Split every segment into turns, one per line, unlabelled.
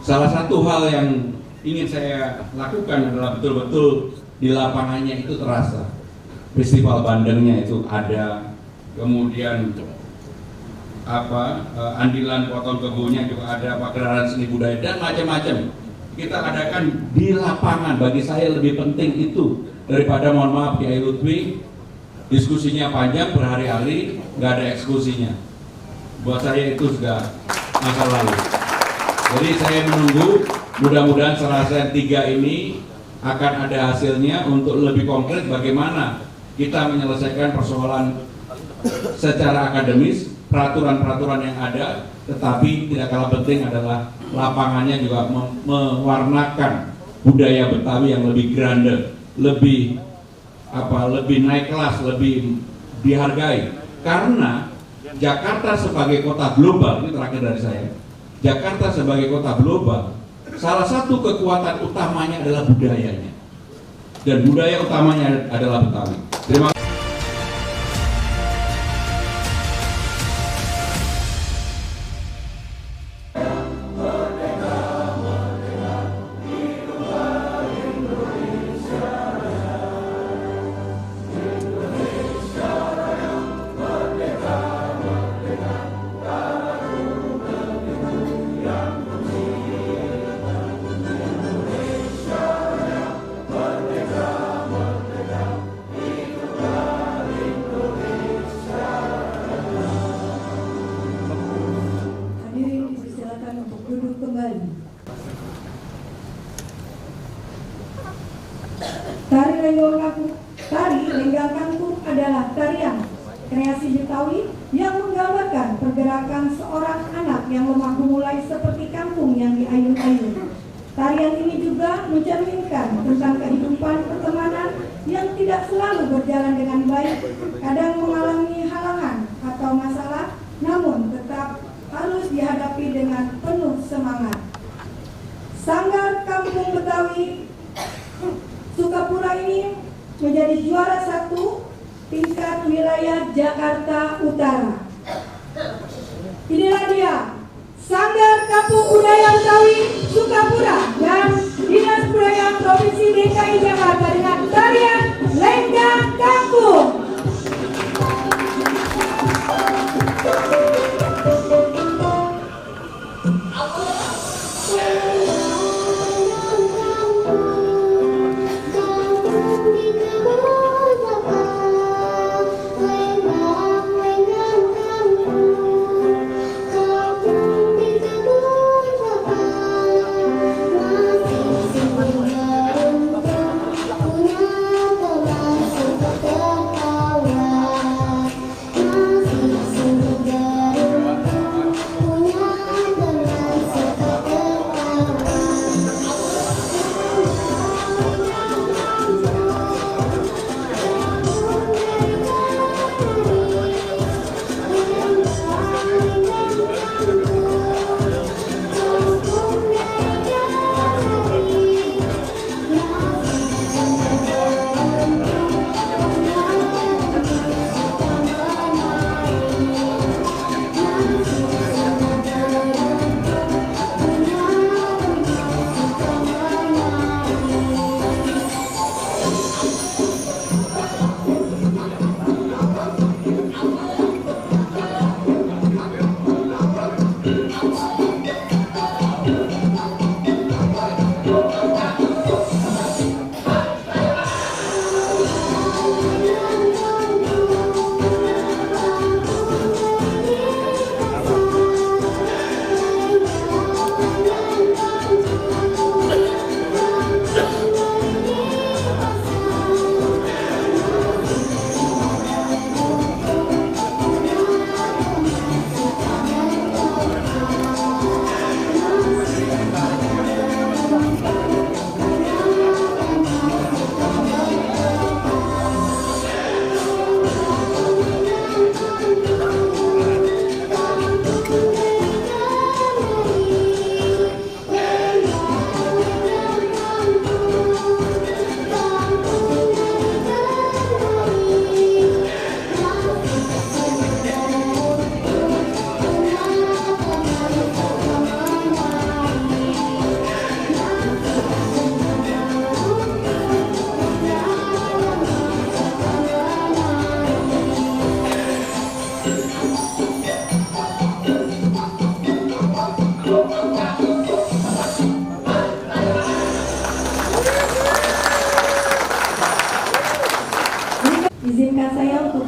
Salah satu hal yang ingin saya lakukan adalah betul-betul di lapangannya itu terasa. Festival Bandengnya itu ada, kemudian andilan potong kebunya juga ada, pagelaran seni budaya dan macam-macam. Kita adakan di lapangan. Bagi saya lebih penting itu daripada, mohon maaf Kiai Lutfi, diskusinya panjang berhari-hari nggak ada eksekusinya. Buat saya itu sudah masa lalu. Jadi saya menunggu, mudah-mudahan Serasen 3 ini akan ada hasilnya untuk lebih konkret bagaimana kita menyelesaikan persoalan secara akademis, peraturan-peraturan yang ada, tetapi tidak kalah penting adalah lapangannya juga mewarnakan budaya Betawi yang lebih grande, lebih naik kelas, lebih dihargai. Karena Jakarta sebagai kota global, ini terakhir dari saya, Jakarta sebagai kota global, salah satu kekuatan utamanya adalah budayanya, dan budaya utamanya adalah Betawi. Terima kasih.
Tari Lenggang Kangkung adalah tarian kreasi Betawi yang menggambarkan pergerakan seorang anak yang lemah gemulai seperti kangkung yang diayun-ayun. Tarian ini juga mencerminkan tentang kehidupan pertemanan yang tidak selalu berjalan dengan baik, kadang mengalami halangan atau masalah, namun tetap harus dihadapi dengan penuh semangat. Sanggar Kampung Betawi Sukapura ini menjadi juara 1 tingkat wilayah Jakarta Utara. Inilah dia Sanggar Kampung Budaya Betawi Sukapura dan Dinas Budaya Provinsi DKI Jakarta dengan tarian Lenggang Kangkung.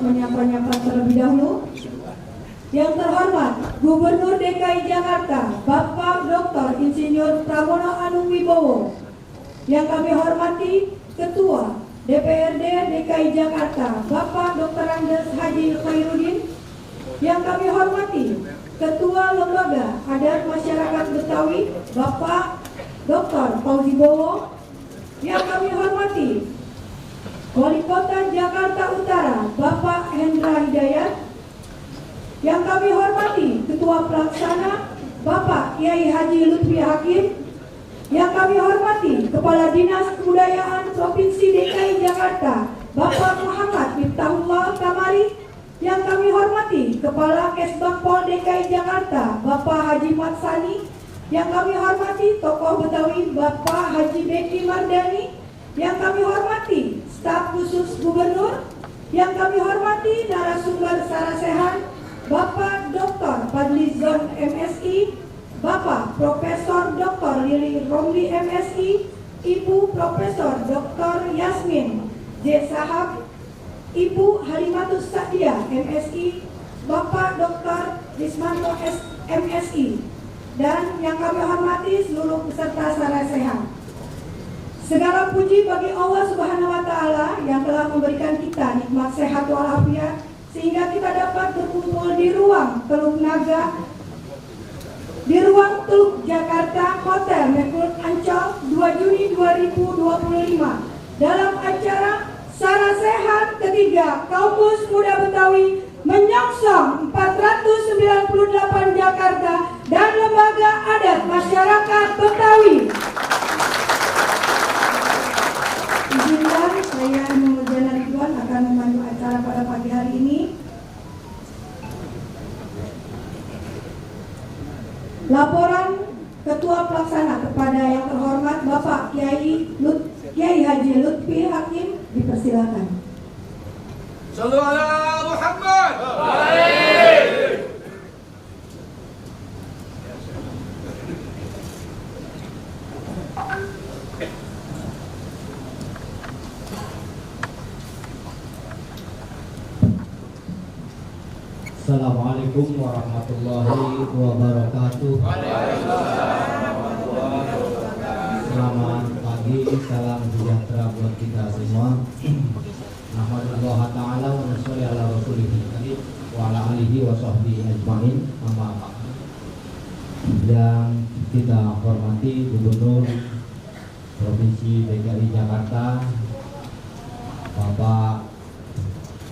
menyapa-nyapa terlebih dahulu. Yang terhormat Gubernur DKI Jakarta Bapak Dr. Insinyur Pramono Anung Wibowo. Yang kami hormati Ketua DPRD DKI Jakarta Bapak Dr. Andes Haji Khairuddin. Yang kami hormati Ketua Lembaga Adat Masyarakat Betawi Bapak Dr. Fauzi Bowo. Yang kami hormati Wali Kota Jakarta Utara Bapak Hendra Hidayat. Yang kami hormati Ketua Pelaksana Bapak Kiai Haji Lutfi Hakim. Yang kami hormati Kepala Dinas Kebudayaan Provinsi DKI Jakarta Bapak Muhammad Miftahullah Kamari. Yang kami hormati Kepala Kesbangpol DKI Jakarta Bapak Haji Matsani. Yang kami hormati tokoh Betawi Bapak Haji Beki Mardani. Yang kami hormati staf khusus Gubernur. Yang kami hormati narasumber Sarasehan Bapak Dr. Fadlizon MSI, Bapak Profesor Dr. Lili Romli MSI, Ibu Profesor Dr. Yasmin J. Sahab, Ibu Halimatus Sa'diyah MSI, Bapak Dr. Rismanto MSI, dan yang kami hormati seluruh peserta Sarasehan. Segala puji bagi Allah Subhanahu wa Ta'ala yang telah memberikan kita nikmat sehat walafiat sehingga kita dapat berkumpul di ruang Teluk Naga, di ruang Teluk Jakarta Hotel Mekrut Ancol 2 Juni 2025 dalam acara Sarasehan ketiga Kaumus Muda Betawi menyongsong 498 Jakarta dan Lembaga Adat Masyarakat Betawi. Izinkan saya Mujana Ridwan akan memandu acara pada pagi hari ini. Laporan Ketua Pelaksana kepada yang terhormat Bapak Kiai Haji Lutfi Hakim dipersilakan.
Shallu ala Muhammad.
Assalamualaikum warahmatullahi wabarakatuh. Selamat pagi, salam sejahtera buat kita semua. Alhamdulillah ta'ala wa nusholli ala rasulihi wa ala alihi wa sahbihi ajma'in. Amma ba'd. Yang kita hormati Gubernur Provinsi DKI Jakarta Bapak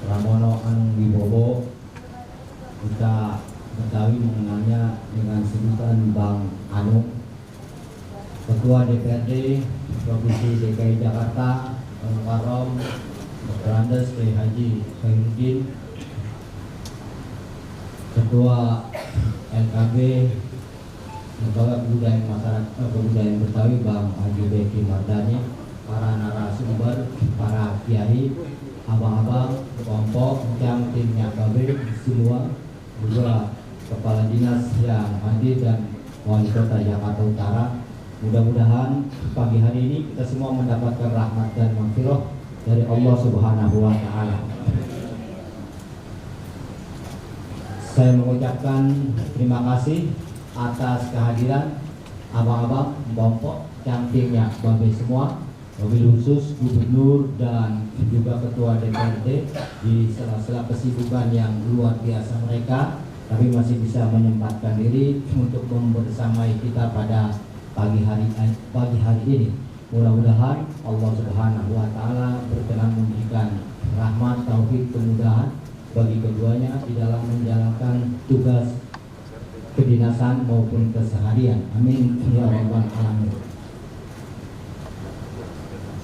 Pramono Anung Wibowo, kita Betawi mengenalnya dengan sebutan Bang Anung. Ketua DPRD Provinsi DKI Jakarta Al-Mukarram Dr. Andes Haji Khairuddin, Ketua LKB Lembaga Kebudayaan Betawi Bang Haji Beki Mardani, para narasumber, para kiai, abang-abang, kelompok, yang timnya KB semua, juga kepala dinas yang hadir dan wali kota Jakarta Utara. Mudah-mudahan pagi hari ini kita semua mendapatkan rahmat dan maghfirah dari Allah Subhanahu wa Ta'ala. Saya mengucapkan terima kasih atas kehadiran abang-abang, kelompok, cantiknya babe semua, wabil khusus Gubernur dan juga Ketua DPRD di sela-sela kesibukan yang luar biasa mereka, tapi masih bisa menyempatkan diri untuk membersamai kita pada pagi hari ini. Mudah-mudahan Allah Subhanahu wa Ta'ala berkenan memberikan rahmat, taufik, kemudahan bagi keduanya di dalam menjalankan tugas kedinasan maupun keseharian. Amin ya rabbal alamin.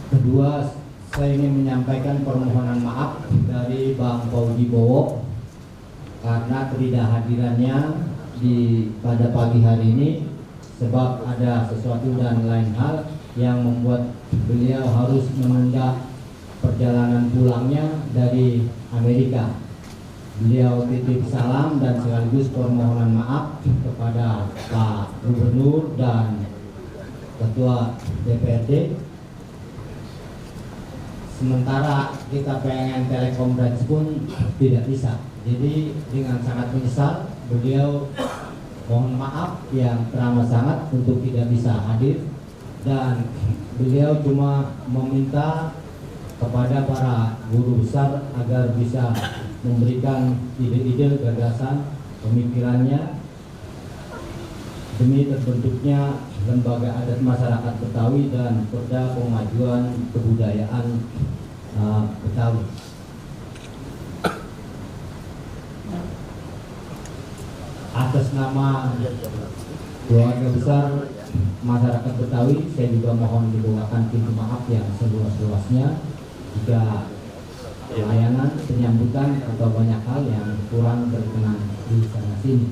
Kedua, saya ingin menyampaikan permohonan maaf dari Bang Fauzi Bowo karena ketidakhadirannya pada pagi hari ini, sebab ada sesuatu dan lain hal yang membuat beliau harus menunda perjalanan pulangnya dari Amerika. Beliau titip salam dan sekaligus permohonan maaf kepada Pak Gubernur dan Ketua DPRD. sementara kita pengen telekonferensi pun tidak bisa. Jadi dengan sangat menyesal beliau mohon maaf yang teramat sangat untuk tidak bisa hadir, dan beliau cuma meminta kepada para guru besar agar bisa memberikan ide-ide, gagasan, pemikirannya demi terbentuknya lembaga adat masyarakat Betawi dan perda pemajuan kebudayaan Betawi. Atas nama keluarga besar masyarakat Betawi, saya juga mohon dibukakan pintu maaf yang seluas-luasnya jika pelayanan, penyambutan atau banyak hal yang kurang berkenan di sana sini.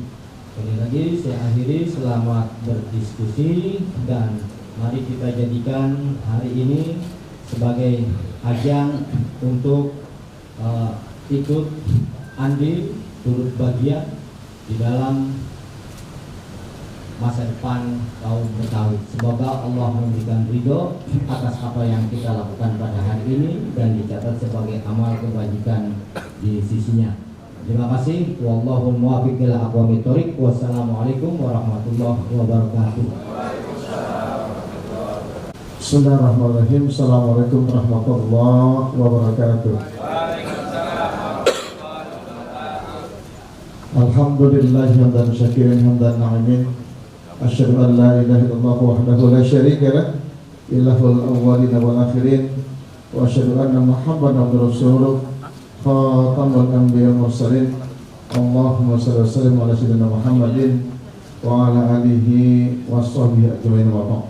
Sekali lagi saya akhiri, selamat berdiskusi dan mari kita jadikan hari ini sebagai ajang untuk ikut andil, turut bagian di dalam masa depan kaum Betawi. Semoga Allah memberikan ridho atas apa yang kita lakukan pada hari ini dan dicatat sebagai amal kebajikan di sisinya. Terima kasih. Wallahul muwaffiq ila aqwamit thoriq. Wassalamualaikum warahmatullahi wabarakatuh.
Bismillahirrahmanirrahim. Assalamualaikum warahmatullahi wabarakatuh. Alhamdulillah hamdan syakirin hamdan na'imin. Asyhadu an la ilaha illallah wahdahu la syarika lah, ilahul awwalin wal akhirin, wa asyhadu anna Muhammadan abduhu rasuluh, khatamul anbiya wal mursalin. Allahumma shalli wa sallim ala sayyidina Muhammadin wa ala alihi wa sahbihi ajmain wa ba'd.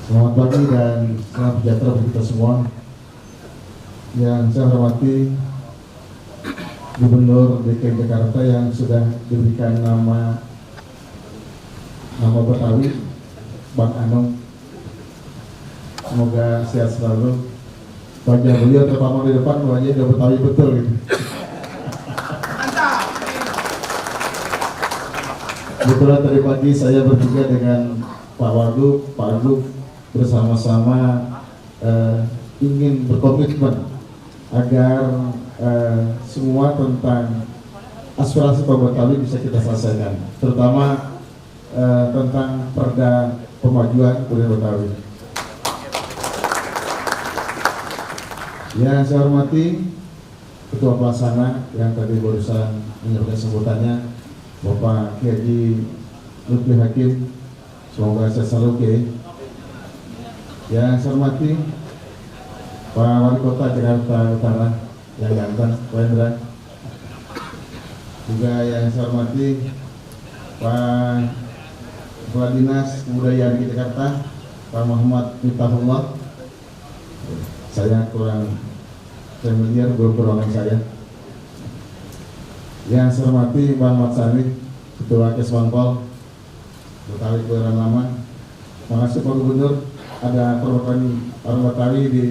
Selamat pagi dan selamat sejahtera bagi kita semua. Yang saya hormati Gubernur DKI Jakarta yang sudah diberikan nama Betawi, Bang Anung. Semoga sehat selalu. Wajah beliau terpamang di depan, wajahnya udah Betawi betul gitu. Kebetulan tadi pagi saya bertiga dengan Pak Wagub, Pak Agung bersama-sama ingin berkomitmen agar semua tentang aspirasi kaum Betawi bisa kita selesaikan, terutama tentang perda pemajuan kebudayaan Betawi. Yang saya hormati Ketua Pelaksana yang tadi barusan menyampaikan sambutannya, Bapak Kiai Lutfi Hakim, semoga sehat selalu Kiai. Yang saya hormati Pak Wali Kota Jakarta Utara yang ganteng, Pak Hendra. Juga yang saya hormati Pak Kepala Dinas Kebudayaan di Jakarta, Pak Muhammad Miftahullah. Saya kurang familiar berulangan saya. Yang saya hormati Pak Ahmad Sani, Ketua Kesbangpol Betawi Kelurahan Lama. Terima kasih Pak Gubernur, ada perwakilan orang Betawi di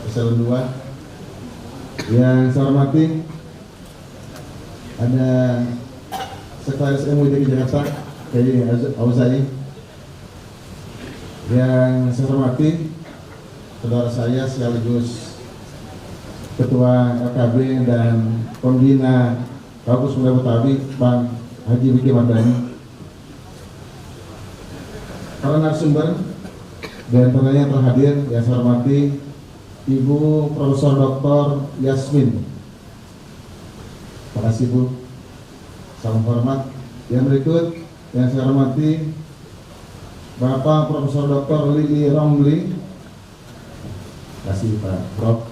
Eselon 2. Yang saya hormati ada Sekretaris MUI DKI Jakarta, Kiai Auzai. Yang saya hormati saudara saya sekaligus Ketua LKB dan Pembina Kampus Muda Betawi, Bang Haji Biki Mardani. Para narasumber dan tentunya yang terhadir yang saya hormati Ibu Profesor Dr. Yasmin. Terima kasih Bu. Salam hormat. Yang berikut yang saya hormati Bapak Profesor Dr. Lili Romli. Terima kasih Pak Prof.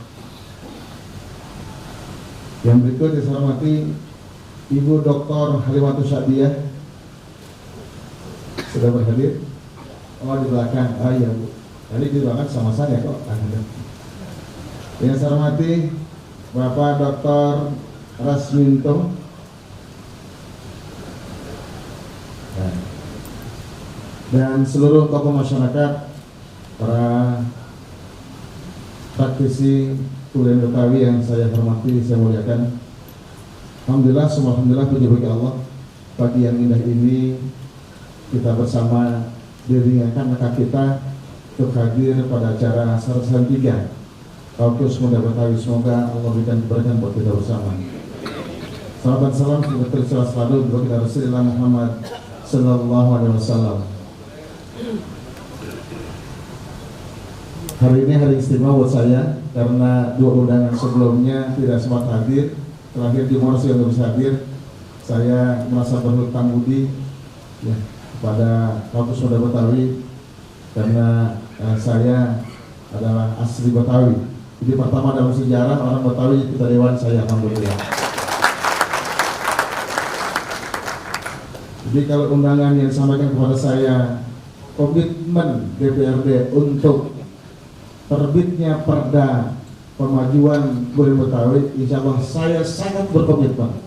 Yang berikut yang saya hormati Ibu Dr. Halimatus Syadiah. Sudah berhadir? Oh di belakang. Ah iya Bu. Tadi di belakang sama saya kok. Yang saya hormati Bapak Dr. Rasminto. Dan seluruh tokoh masyarakat, para praktisi kebudayaan Betawi yang saya hormati, saya muliakan. Alhamdulillah, semua alhamdulillah puji bagi Allah. Pagi yang indah ini kita bersama diringankan langkah kita untuk hadir pada acara Sarsan 3 Kaukus Muda Betawi. Semoga Allah berikan keberkahan buat kita bersama. Salam dan salam semoga tercurah selalu bagi Rasulullah Muhammad Sallallahu Alaihi Wasallam. Hari ini hari istimewa buat saya karena dua undangan sebelumnya tidak sempat hadir. Terakhir di Morsi yang bisa hadir, saya merasa berhutang budi ya, kepada Kaukus Muda Betawi karena saya adalah asli Betawi. Jadi pertama dalam sejarah orang Betawi kita dewan saya, alhamdulillah. Jadi kalau undangan yang disampaikan kepada saya, komitmen DPRD untuk terbitnya Perda Pemajuan Budaya Betawi, insya Allah saya sangat berkomitmen.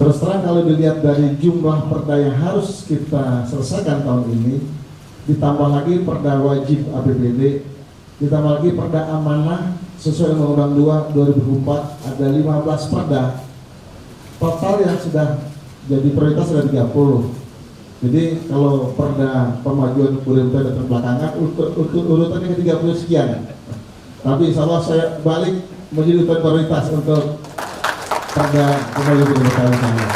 Terus terang kalau dilihat dari jumlah perda yang harus kita selesaikan tahun ini, ditambah lagi perda wajib APBD, ditambah lagi perda amanah sesuai Undang-Undang 2 2004, ada 15 perda. Total yang sudah jadi prioritas ada 30. Jadi kalau perda pemajuan budaya Betawi terbelakangan, urutannya ke 30 sekian. Tapi insya Allah saya balik menjadi urutan prioritas untuk perda pemajuan budaya Betawi.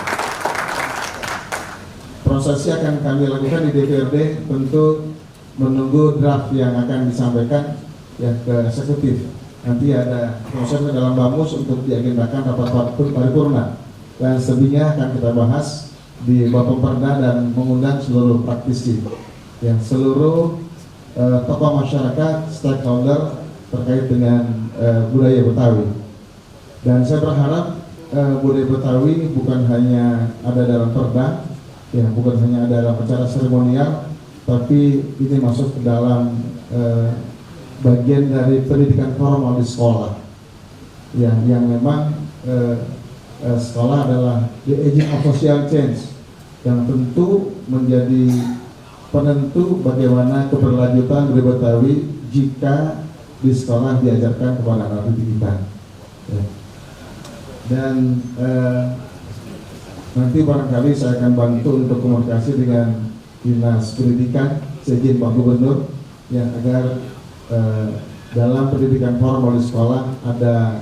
Prosesnya akan kami lakukan di DPRD, tentu menunggu draft yang akan disampaikan ya ke eksekutif. Nanti ada prosesnya dalam Bamus untuk diagendakan rapat paripurna. Dan selebihnya akan kita bahas di Bapak Perda dan mengundang seluruh praktisi, ya, seluruh tokoh masyarakat, stakeholder terkait dengan budaya Betawi. Dan saya berharap budaya Betawi bukan hanya ada dalam perda, ya, bukan hanya ada dalam acara seremonial, tapi ini masuk ke dalam bagian dari pendidikan formal di sekolah, ya, yang memang sekolah adalah the agent of social change yang tentu menjadi penentu bagaimana keberlanjutan budaya Betawi jika di sekolah diajarkan kepada anak didik kita. Ya. Dan nanti barangkali saya akan bantu untuk komunikasi dengan Dinas Pendidikan, seizin Pak Gubernur, yang agar dalam pendidikan formal di sekolah ada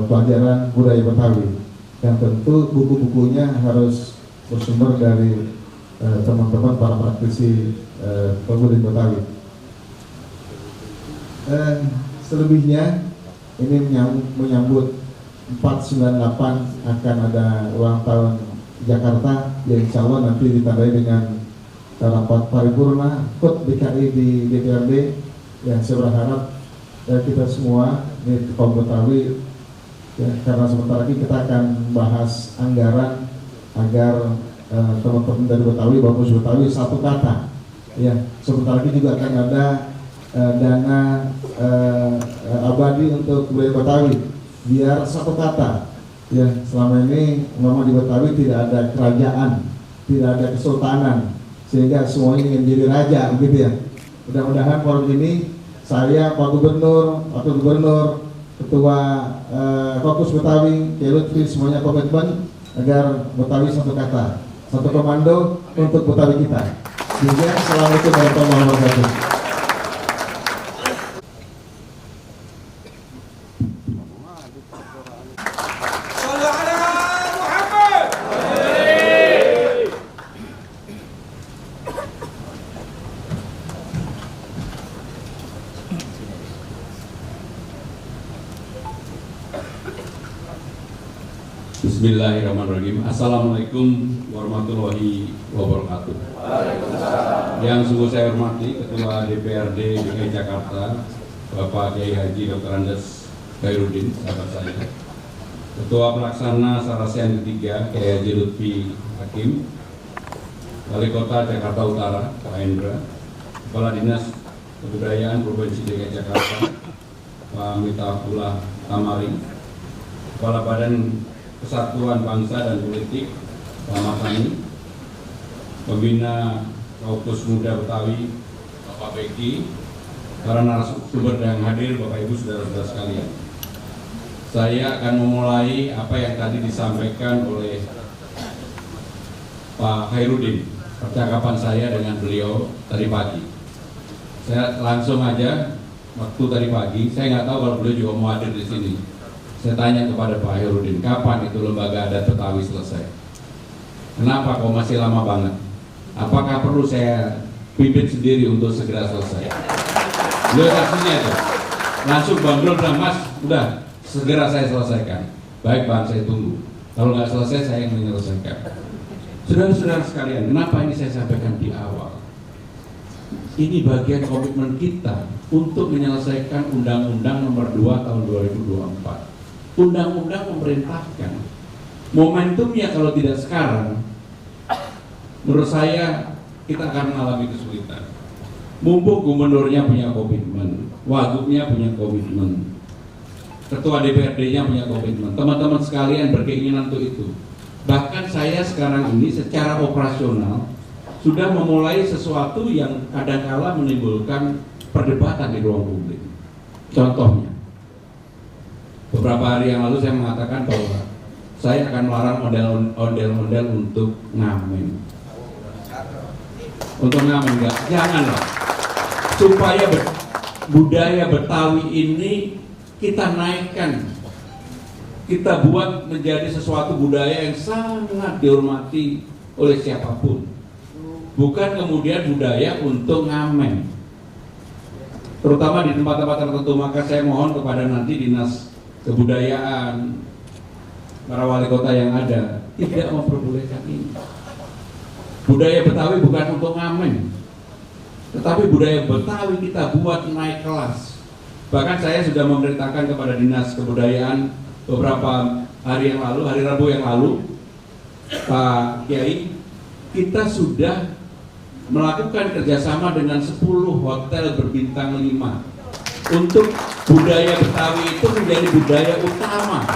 pelajaran budaya Betawi, yang tentu buku-bukunya harus bersumber dari teman-teman para praktisi budaya Betawi. Selebihnya ini menyambut 498 akan ada ulang tahun Jakarta, yang insya Allah nanti ditandai dengan rapat paripurna KUT DKI di DPRD. Yang saya berharap kita semua ini kaum Betawi, ya, karena sebentar lagi kita akan bahas anggaran agar teman-teman dari Betawi, Bamus Betawi satu kata, ya, sebentar lagi juga akan ada dana abadi untuk budaya Betawi biar satu kata, ya. Selama ini memang di Betawi tidak ada kerajaan, tidak ada kesultanan, sehingga semuanya ingin jadi raja, begitu ya. Mudah-mudahan forum ini saya, Pak Gubernur, Wakil Gubernur, Ketua Kaukus Betawi, Kiai Lutfi, semuanya komitmen agar Betawi satu kata, satu komando untuk Betawi kita. Juga assalamualaikum warahmatullahi wabarakatuh.
Sallu ala Muhammad.
Bismillahirrahmanirrahim. Assalamualaikum warahmatullahi wabarakatuh. Yang sungguh saya hormati Ketua DPRD DKI Jakarta Bapak Kiai Haji Dr. Andes Khairuddin, sahabat saya, Ketua Pelaksana Sarasian ketiga Kiai Haji Lutfi Hakim, Wali Kota Jakarta Utara Pak Hendra, Kepala Dinas Kebudayaan Provinsi DKI Jakarta Pak Miftahullah Tamari, Kepala Badan Kesatuan Bangsa dan Politik Pak Matani, Pembina Kaukus Muda Betawi Bapak Beki, para narasumber yang hadir, Bapak Ibu saudara-saudara sekalian. Saya akan memulai apa yang tadi disampaikan oleh Pak Khairuddin percakapan saya dengan beliau tadi pagi. Saya langsung aja waktu tadi pagi, saya nggak tahu kalau beliau juga mau hadir di sini. Saya tanya kepada Pak Herudin, kapan itu lembaga adat Betawi selesai? Kenapa kok masih lama banget? Apakah perlu saya pimpin sendiri untuk segera selesai? Beliau kasihnya itu langsung Bang Bro bilang, Mas, udah segera saya selesaikan. Baik Bang, saya tunggu. Kalau nggak selesai, saya yang menyelesaikan. Saudara-saudara sekalian, kenapa ini saya sampaikan di awal? Ini bagian komitmen kita untuk menyelesaikan Undang-Undang Nomor 2 Tahun 2024. Undang-undang memerintahkan. Momentumnya kalau tidak sekarang, menurut saya kita akan mengalami kesulitan. Mumpung gubernurnya punya komitmen, wagubnya punya komitmen, ketua DPRD-nya punya komitmen, teman-teman sekalian berkeinginan untuk itu. Bahkan saya sekarang ini secara operasional sudah memulai sesuatu yang kadangkala menimbulkan perdebatan di ruang publik. Contohnya, beberapa hari yang lalu saya mengatakan bahwa saya akan melarang ondel-ondel untuk ngamen. Untuk ngamen enggak, janganlah. Supaya budaya Betawi ini kita naikkan, kita buat menjadi sesuatu budaya yang sangat dihormati oleh siapapun. Bukan kemudian budaya untuk ngamen. Terutama di tempat-tempat tertentu, maka saya mohon kepada nanti Dinas Kebudayaan, para wali kota yang ada, tidak memperbolehkan ini. Budaya Betawi bukan untuk ngamen, tetapi budaya Betawi kita buat naik kelas. Bahkan saya sudah memerintahkan kepada Dinas Kebudayaan beberapa hari yang lalu, hari Rabu yang lalu, Pak Kiai, kita sudah melakukan kerjasama dengan 10 hotel berbintang 5 untuk budaya Betawi itu menjadi budaya utama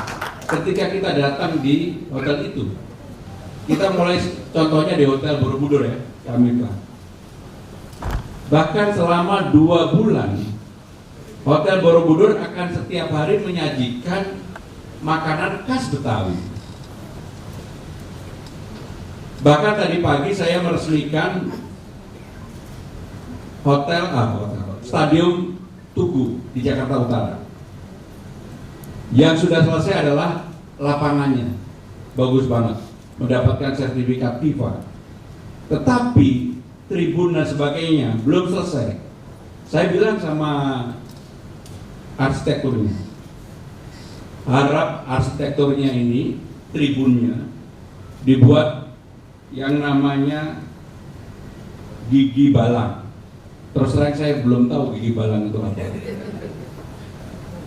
ketika kita datang di hotel itu. Kita mulai contohnya di Hotel Borobudur ya, kami telah. Bahkan selama 2 bulan Hotel Borobudur akan setiap hari menyajikan makanan khas Betawi. Bahkan tadi pagi saya meresmikan Stadion Tugu di Jakarta Utara. Yang sudah selesai adalah lapangannya, bagus banget, mendapatkan sertifikat FIFA. Tetapi tribun dan sebagainya belum selesai. Saya bilang sama arsitekturnya, harap arsitekturnya ini, tribunnya dibuat yang namanya gigi balang. Terus terang saya belum tahu gigi balang itu apa.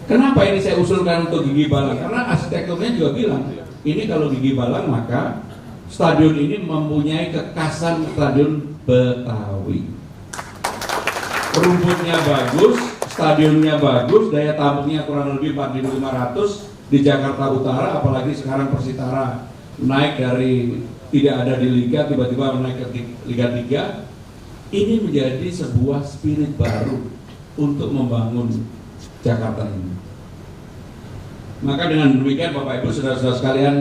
Kenapa ini saya usulkan untuk gigi balang? Karena arsitekturnya juga bilang, ini kalau gigi balang maka stadion ini mempunyai kekasan stadion Betawi. Rumputnya bagus, stadionnya bagus, daya tampungnya kurang lebih 4.500 di Jakarta Utara, apalagi sekarang Persitara naik dari tidak ada di Liga, tiba-tiba naik ke Liga 3. Ini menjadi sebuah spirit baru untuk membangun Jakarta ini. Maka dengan demikian Bapak Ibu saudara-saudara sekalian,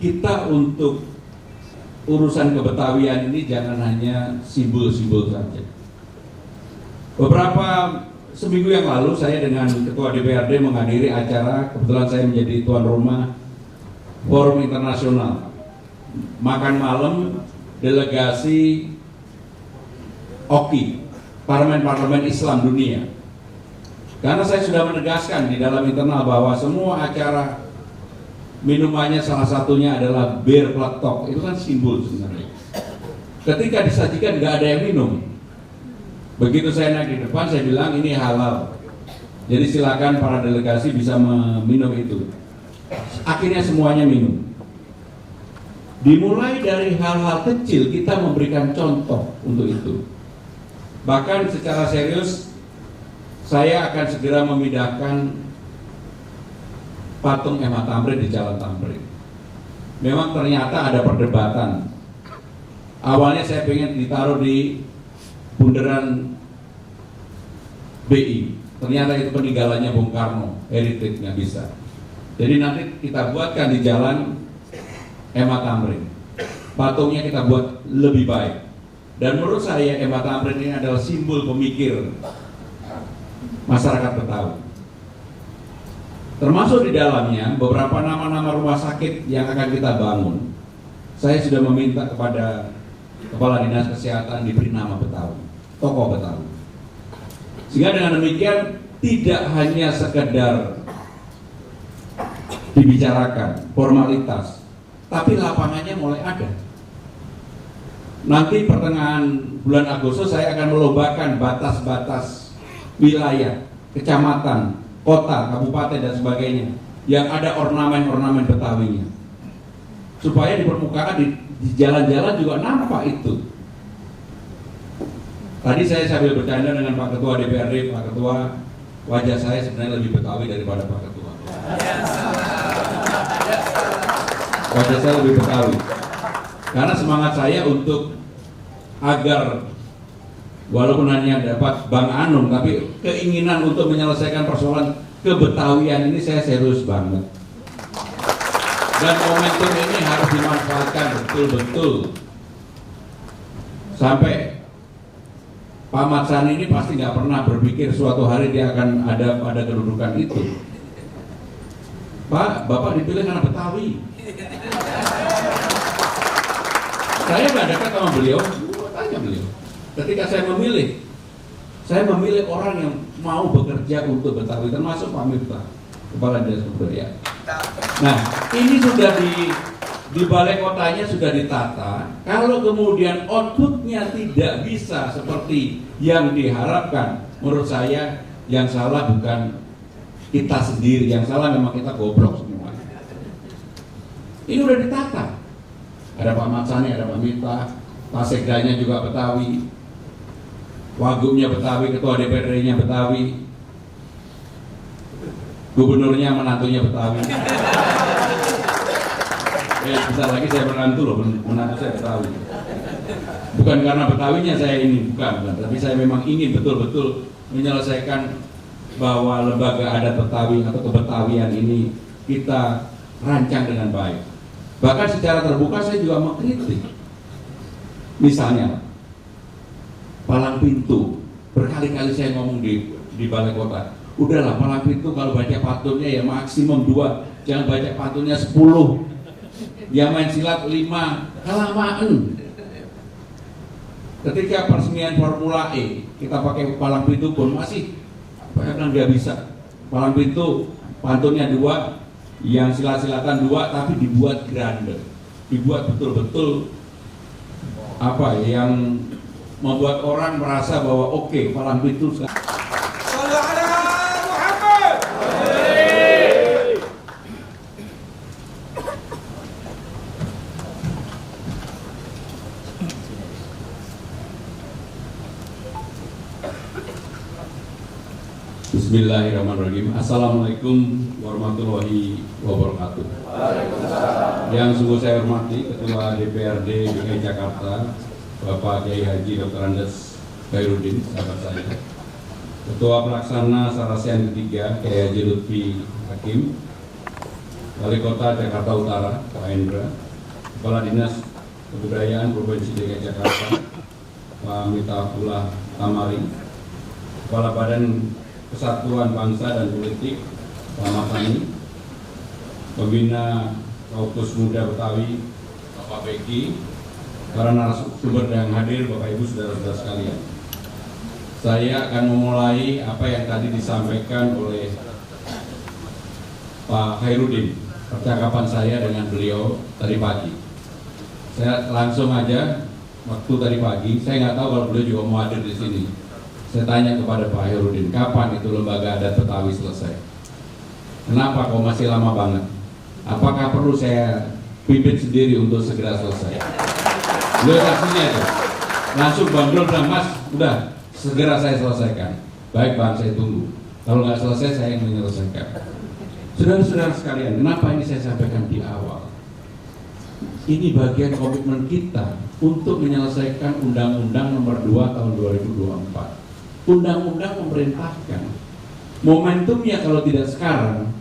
kita untuk urusan kebetawian ini jangan hanya simbol-simbol saja. Beberapa seminggu yang lalu saya dengan Ketua DPRD menghadiri acara, kebetulan saya menjadi tuan rumah Forum Internasional makan malam delegasi OKI, Parlemen-Parlemen Islam Dunia. Karena saya sudah menegaskan di dalam internal bahwa semua acara minumannya salah satunya adalah bir pletok, itu kan simbol sebenarnya. Ketika disajikan nggak ada yang minum. Begitu saya naik di depan, saya bilang ini halal. Jadi silakan para delegasi bisa meminum itu. Akhirnya semuanya minum. Dimulai dari hal-hal kecil kita memberikan contoh untuk itu. Bahkan secara serius saya akan segera memindahkan patung M.H. Tamrin di Jalan Tamrin. Memang ternyata ada perdebatan. Awalnya saya pengen ditaruh di bundaran BI. Ternyata itu peninggalannya Bung Karno, heritage nggak bisa. Jadi nanti kita buatkan di Jalan M.H. Tamrin. Patungnya kita buat lebih baik. Dan menurut saya MH Tamrin ini adalah simbol pemikir masyarakat Betawi. Termasuk di dalamnya beberapa nama-nama rumah sakit yang akan kita bangun. Saya sudah meminta kepada Kepala Dinas Kesehatan diberi nama Betawi, tokoh Betawi. Sehingga dengan demikian tidak hanya sekedar dibicarakan formalitas, tapi lapangannya mulai ada. Nanti pertengahan bulan Agustus saya akan melombakan batas-batas wilayah, kecamatan, kota, kabupaten dan sebagainya yang ada ornamen-ornamen Betawinya, supaya di permukaan di jalan-jalan juga nampak itu. Tadi saya sambil bercanda dengan Pak Ketua DPRD, Pak Ketua, wajah saya sebenarnya lebih Betawi daripada Pak Ketua. Wajah saya lebih Betawi. Karena semangat saya untuk agar walaupun hanya dapat Bang Anung, tapi keinginan untuk menyelesaikan persoalan kebetawian ini saya serius banget. Dan momentum ini harus dimanfaatkan betul-betul. Sampai Pak Mat Sani ini pasti nggak pernah berpikir suatu hari dia akan ada pada kedudukan itu. Pak, Bapak dipilih karena Betawi. Saya nggak dekat sama beliau, tanya beliau. Ketika saya memilih orang yang mau bekerja untuk Betawi, termasuk Pak Miftah, Kepala Dinas Kebudayaan. Nah, ini sudah di balai kotanya sudah ditata. Kalau kemudian outputnya tidak bisa seperti yang diharapkan, menurut saya yang salah bukan kita sendiri, yang salah memang kita goblok semua. Ini udah ditata. Ada Pak Mat Sani, ada Pak Miftah, Pak Sekdanya juga Betawi, Wagubnya Betawi, Ketua DPRD-nya Betawi, Gubernurnya menantunya Betawi. Bentar lagi saya menantu loh, menantu saya Betawi. Bukan karena Betawinya saya ini, bukan, tapi saya memang ingin betul-betul menyelesaikan bahwa lembaga adat Betawi atau kebetawian ini kita rancang dengan baik. Bahkan secara terbuka saya juga mengkritik. Misalnya palang pintu, berkali-kali saya ngomong di balai kota, udahlah palang pintu kalau baca pantunnya ya maksimum 2, jangan baca pantunnya 10. Yang main silat 5, kelamaan. Ketika peresmian Formula E, kita pakai palang pintu pun masih bahkan nggak bisa. Palang pintu pantunnya 2, yang silat-silatan 2, tapi dibuat grande, dibuat betul-betul apa yang membuat orang merasa bahwa oke, palang pintu
Sallu ala Muhammad.
Bismillahirrahmanirrahim. Assalamualaikum warahmatullahi wabarakatuh. Yang sungguh saya hormati Ketua DPRD DKI Jakarta, Bapak Kiai Haji Dr. Andes Khairuddin, sahabat saya. Ketua Pelaksana Sarasian ketiga Kiai Haji Lutfi Hakim, Wali Kota Jakarta Utara Pak Hendra, Kepala Dinas Kebudayaan Provinsi DKI Jakarta Pak Miftahullah Tamari, Kepala Badan Kesatuan Bangsa dan Politik Pak Matani, Pembina Kaukus Muda Betawi Bapak Beki, para narasumber yang hadir, Bapak Ibu saudara-saudara sekalian. Saya akan memulai apa yang tadi disampaikan oleh Pak Khairuddin, percakapan saya dengan beliau tadi pagi. Saya langsung aja waktu tadi pagi, saya nggak tahu kalau beliau juga mau hadir di sini. Saya tanya kepada Pak Khairuddin, kapan itu lembaga adat Betawi selesai? Kenapa kok masih lama banget? Apakah perlu saya pimpin sendiri untuk segera selesai? Beliau reaksinya itu langsung Bang Dul bilang, Mas, udah segera saya selesaikan. Baik Bang, saya tunggu. Kalau nggak selesai, saya yang menyelesaikan. Saudara-saudara sekalian, kenapa ini saya sampaikan di awal? Ini bagian komitmen kita untuk menyelesaikan Undang-Undang Nomor 2 Tahun 2024. Undang-undang memerintahkan. Momentumnya kalau tidak sekarang,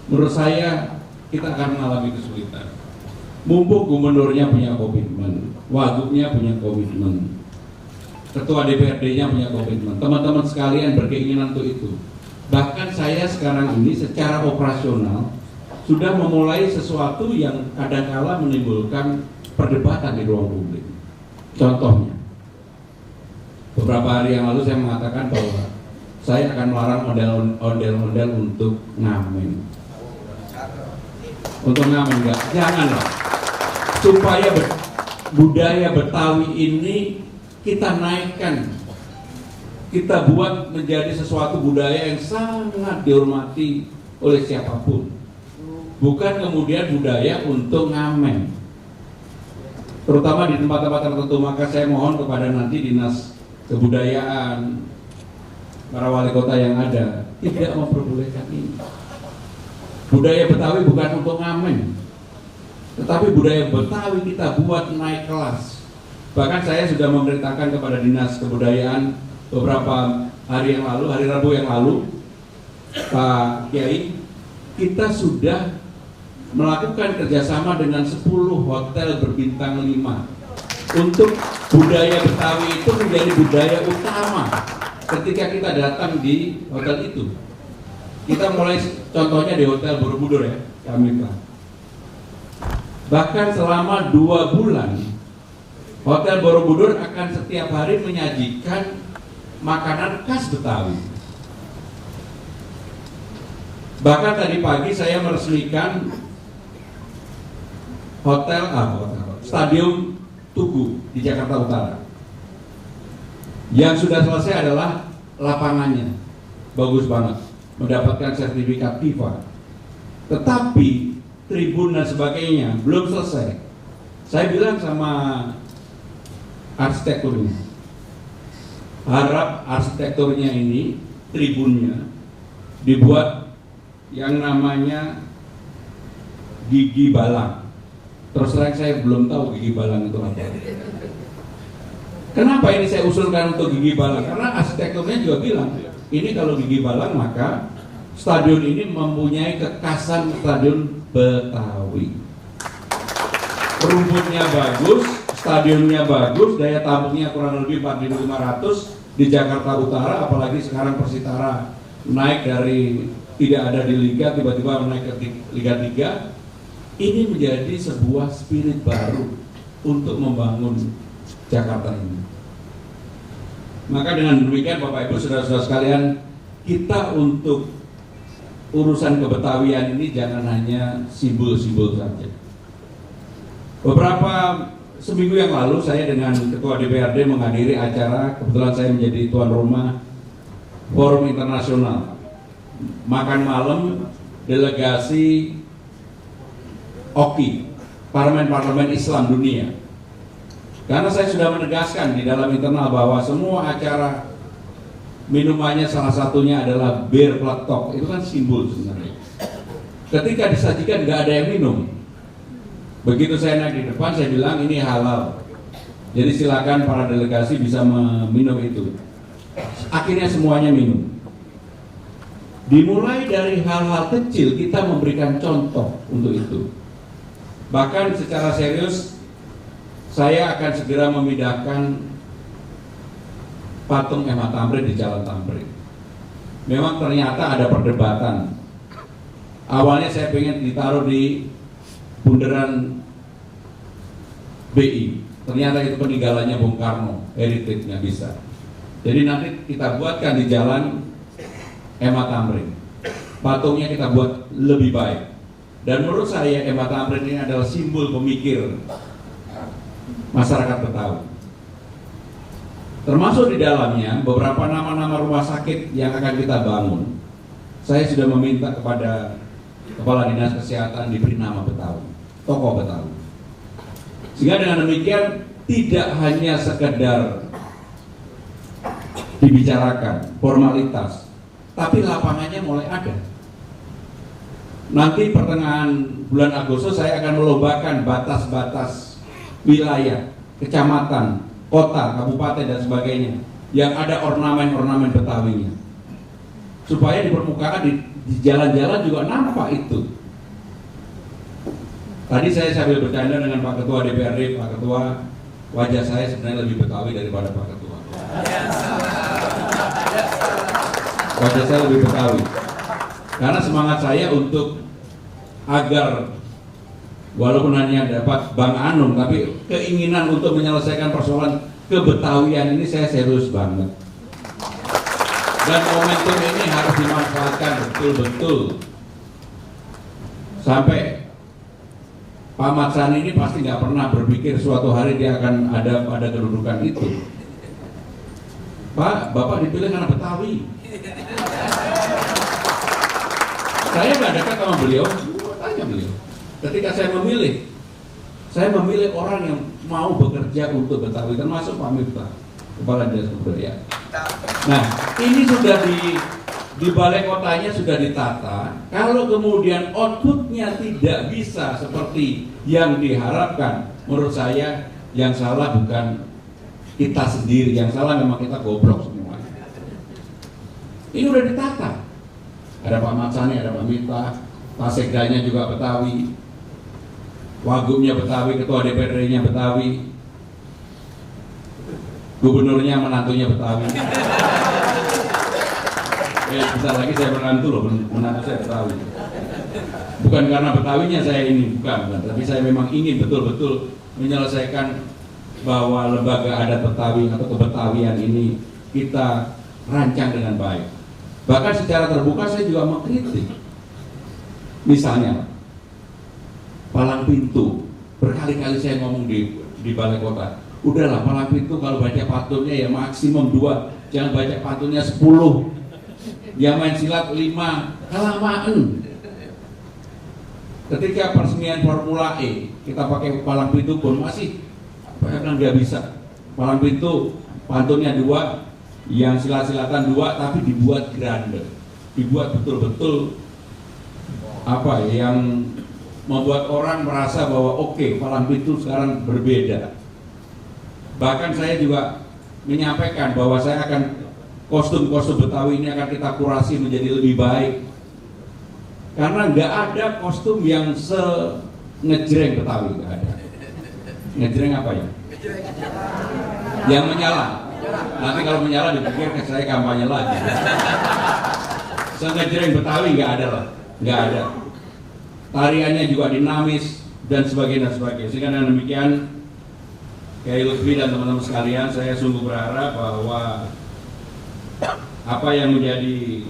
menurut saya kita akan mengalami kesulitan. Mumpung gubernurnya punya komitmen, wagubnya punya komitmen, ketua DPRD-nya punya komitmen, teman-teman sekalian berkeinginan untuk itu. Bahkan saya sekarang ini secara operasional sudah memulai sesuatu yang kadangkala menimbulkan perdebatan di ruang publik. Contohnya, beberapa hari yang lalu saya mengatakan bahwa saya akan melarang ondel-ondel untuk ngamen. Untuk ngamen enggak, janganlah. Supaya budaya Betawi ini kita naikkan, kita buat menjadi sesuatu budaya yang sangat dihormati oleh siapapun. Bukan kemudian budaya untuk ngamen. Terutama di tempat-tempat tertentu, maka saya mohon kepada nanti Dinas Kebudayaan, para wali kota yang ada, tidak memperbolehkan ini. Budaya Betawi bukan untuk ngamen, tetapi budaya Betawi kita buat naik kelas. Bahkan saya sudah memerintahkan kepada Dinas Kebudayaan beberapa hari yang lalu, hari Rabu yang lalu, Pak Kiai, kita sudah melakukan kerjasama dengan 10 hotel berbintang 5 untuk budaya Betawi itu menjadi budaya utama ketika kita datang di hotel itu. Kita mulai contohnya di Hotel Borobudur ya, kami Pak. Bahkan selama 2 bulan Hotel Borobudur akan setiap hari menyajikan makanan khas Betawi. Bahkan tadi pagi saya meresmikan Stadium Tugu di Jakarta Utara. Yang sudah selesai adalah lapangannya, bagus banget, mendapatkan sertifikat FIFA. Tetapi tribun dan sebagainya belum selesai. Saya bilang sama arsitekturnya, harap arsitekturnya ini, tribunnya dibuat yang namanya gigi balang. Terus terang saya belum tahu gigi balang itu apa. Kenapa ini saya usulkan untuk gigi balang? Karena arsitekturnya juga bilang, ini kalau gigi balang maka stadion ini mempunyai kekasan stadion Betawi. Rumputnya bagus, stadionnya bagus, daya tampungnya kurang lebih 4.500 di Jakarta Utara, apalagi sekarang Persitara naik dari tidak ada di Liga, tiba-tiba naik ke Liga 3. Ini menjadi sebuah spirit baru untuk membangun Jakarta ini. Maka dengan demikian Bapak Ibu saudara-saudara sekalian, kita untuk urusan kebetawian ini jangan hanya simbol-simbol saja. Beberapa seminggu yang lalu saya dengan Ketua DPRD menghadiri acara, kebetulan saya menjadi tuan rumah Forum Internasional makan malam delegasi OKI, Parlemen-Parlemen Islam Dunia. Karena saya sudah menegaskan di dalam internal bahwa semua acara minumannya salah satunya adalah bir pletok, itu kan simbol sebenarnya. Ketika disajikan nggak ada yang minum. Begitu saya naik di depan, saya bilang ini halal. Jadi silakan para delegasi bisa meminum itu. Akhirnya semuanya minum. Dimulai dari hal-hal kecil kita memberikan contoh untuk itu. Bahkan secara serius saya akan segera memindahkan patung MH Tamrin di Jalan Tamrin. Memang ternyata ada perdebatan. Awalnya saya pengen ditaruh di bundaran BI. Ternyata itu peninggalannya Bung Karno, heritage nggak bisa. Jadi nanti kita buatkan di Jalan MH Tamrin. Patungnya kita buat lebih baik. Dan menurut saya MH Tamrin ini adalah simbol pemikir masyarakat Betawi. Termasuk di dalamnya beberapa nama-nama rumah sakit yang akan kita bangun. Saya sudah meminta kepada Kepala Dinas Kesehatan diberi nama Betawi, tokoh Betawi. Sehingga dengan demikian tidak hanya sekedar dibicarakan formalitas, tapi lapangannya mulai ada. Nanti pertengahan bulan Agustus saya akan melombakan batas-batas wilayah, kecamatan, kota, kabupaten dan sebagainya yang ada ornamen-ornamen Betawinya, supaya di permukaan di jalan-jalan juga nampak itu. Tadi saya sambil bercanda dengan Pak Ketua DPRD, Pak Ketua, wajah saya sebenarnya lebih Betawi daripada Pak Ketua. Wajah saya lebih Betawi. Karena semangat saya untuk agar walaupun hanya dapat Bang Anung, tapi keinginan untuk menyelesaikan persoalan kebetawian ini saya serius banget. Dan momentum ini harus dimanfaatkan betul-betul. Sampai Pak Mat Sani ini pasti nggak pernah berpikir suatu hari dia akan ada pada kedudukan itu. Pak, Bapak dipilih karena Betawi. Saya nggak dekat sama beliau, tanya beliau. Ketika saya memilih orang yang mau bekerja untuk Betawi, termasuk Pak Miftah, Kepala Dinas Kebudayaan. Nah, ini sudah di balai kotanya sudah ditata. Kalau kemudian outputnya tidak bisa seperti yang diharapkan, menurut saya yang salah bukan kita sendiri, yang salah memang kita goblok semua. Ini udah ditata. Ada Pak Mat Sani, ada Pak Miftah, Pak Sekdanya juga Betawi, Wagubnya Betawi, Ketua DPRD-nya Betawi, Gubernurnya menantunya Betawi. Bentar lagi saya menantu loh, menantu saya Betawi. Bukan karena Betawinya saya ini, bukan. Tapi saya memang ingin betul-betul menyelesaikan bahwa lembaga adat Betawi atau kebetawian ini kita rancang dengan baik. Bahkan secara terbuka saya juga mengkritik. Misalnya, palang pintu. Berkali-kali saya ngomong di balai kota. Udahlah, palang pintu kalau baca patunnya ya maksimum 2, jangan baca patunnya 10. Yang main silat 5, kelamaan. Ketika peresmian Formula E, kita pakai palang pintu pun masih kan nggak bisa. Palang pintu pantunnya 2, yang silat-silatan 2, tapi dibuat grande, dibuat betul-betul apa ya, yang membuat orang merasa bahwa oke, palang pintu sekarang berbeda. Bahkan saya juga menyampaikan bahwa saya akan kostum-kostum Betawi ini akan kita kurasi menjadi lebih baik. Karena nggak ada kostum yang ngejreng Betawi, nggak ada. Ngejreng apa ya? Yang menyala. Nanti kalau menyala dipikir saya kampanye lagi. Ngejreng Betawi nggak ada lah, nggak ada. Tariannya juga dinamis dan sebagainya. Sehingga dengan demikian, Kiai Lutfi dan teman-teman sekalian, saya sungguh berharap bahwa apa yang menjadi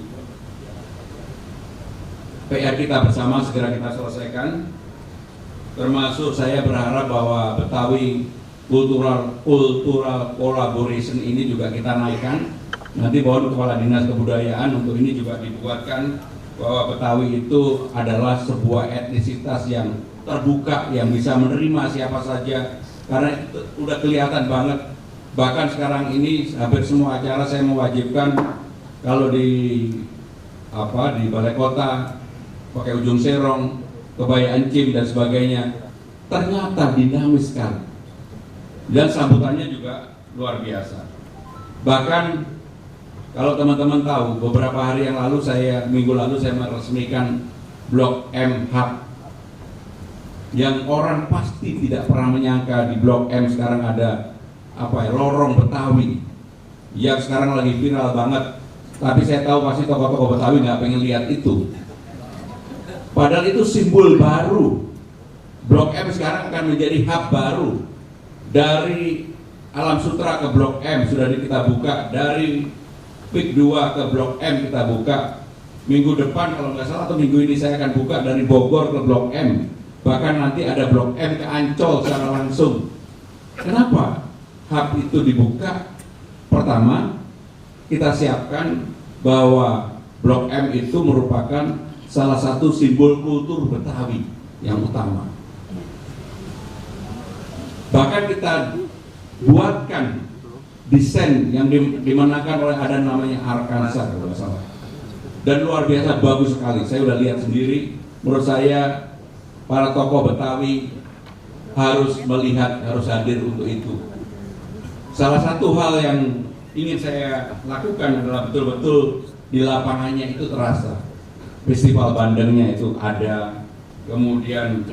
PR kita bersama segera kita selesaikan. Termasuk saya berharap bahwa Betawi cultural collaboration ini juga kita naikkan. Nanti mohon Kepala Dinas Kebudayaan untuk ini juga dibuatkan bahwa Betawi itu adalah sebuah etnisitas yang terbuka, yang bisa menerima siapa saja. Karena itu udah kelihatan banget. Bahkan sekarang ini hampir semua acara saya mewajibkan kalau di balai kota pakai ujung serong, kebaya encim dan sebagainya. Ternyata dinamis sekali. Dan sambutannya juga luar biasa. Bahkan kalau teman-teman tahu, beberapa hari yang lalu minggu lalu saya meresmikan Blok M Hub. Yang orang pasti tidak pernah menyangka di Blok M sekarang ada lorong Betawi yang sekarang lagi viral banget. Tapi saya tahu pasti tokoh-tokoh Betawi nggak pengen lihat itu. Padahal itu simbol baru. Blok M sekarang akan menjadi hub baru. Dari Alam Sutra ke Blok M sudah kita buka. Dari PIK 2 ke Blok M kita buka. Minggu depan kalau nggak salah atau minggu ini saya akan buka dari Bogor ke Blok M. Bahkan nanti ada Blok M ke Ancol secara langsung. Kenapa hub itu dibuka? Pertama, kita siapkan bahwa Blok M itu merupakan salah satu simbol kultur Betawi yang utama. Bahkan kita buatkan desain yang dimanakan oleh ada namanya Arkansas kalau nggak salah. Dan luar biasa bagus sekali. Saya udah lihat sendiri. Menurut saya para tokoh Betawi harus melihat, harus hadir untuk itu. Salah satu hal yang ingin saya lakukan adalah betul-betul di lapangannya itu terasa. Festival Bandengnya itu ada, kemudian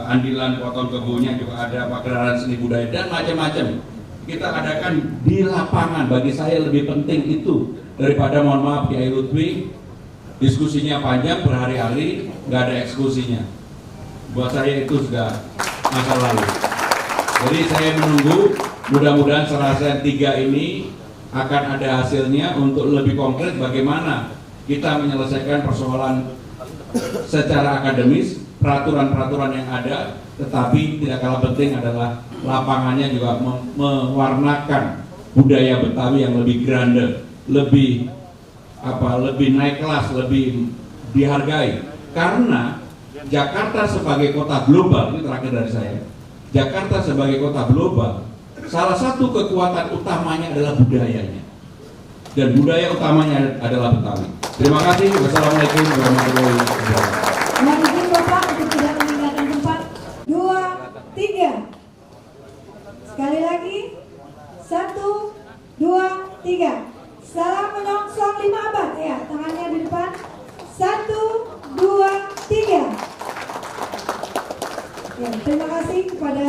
andilan potong kebunya juga ada, pagelaran seni budaya dan macam-macam. Kita adakan di lapangan. Bagi saya lebih penting itu daripada, mohon maaf, Kiai Lutfi diskusinya panjang berhari-hari, nggak ada eksekusinya. Buat saya itu sudah masa lalu. Jadi saya menunggu, mudah-mudahan Serasen 3 ini akan ada hasilnya untuk lebih konkret bagaimana kita menyelesaikan persoalan secara akademis, peraturan-peraturan yang ada, tetapi tidak kalah penting adalah lapangannya juga mewarnakan budaya Betawi yang lebih grande, lebih naik kelas, lebih dihargai. Karena Jakarta sebagai kota global, ini terakhir dari saya, Jakarta sebagai kota global, salah satu kekuatan utamanya adalah budayanya, dan budaya utamanya adalah Betawi. Terima kasih. Wassalamualaikum warahmatullahi wabarakatuh.
Mohon izin Bapak untuk tidak meninggalkan tempat. 2, 3. Sekali lagi. 1, 2, 3. Salam menyongsong 5 abad ya. Tangannya di depan. 1, 2, 3. Ya, terima kasih kepada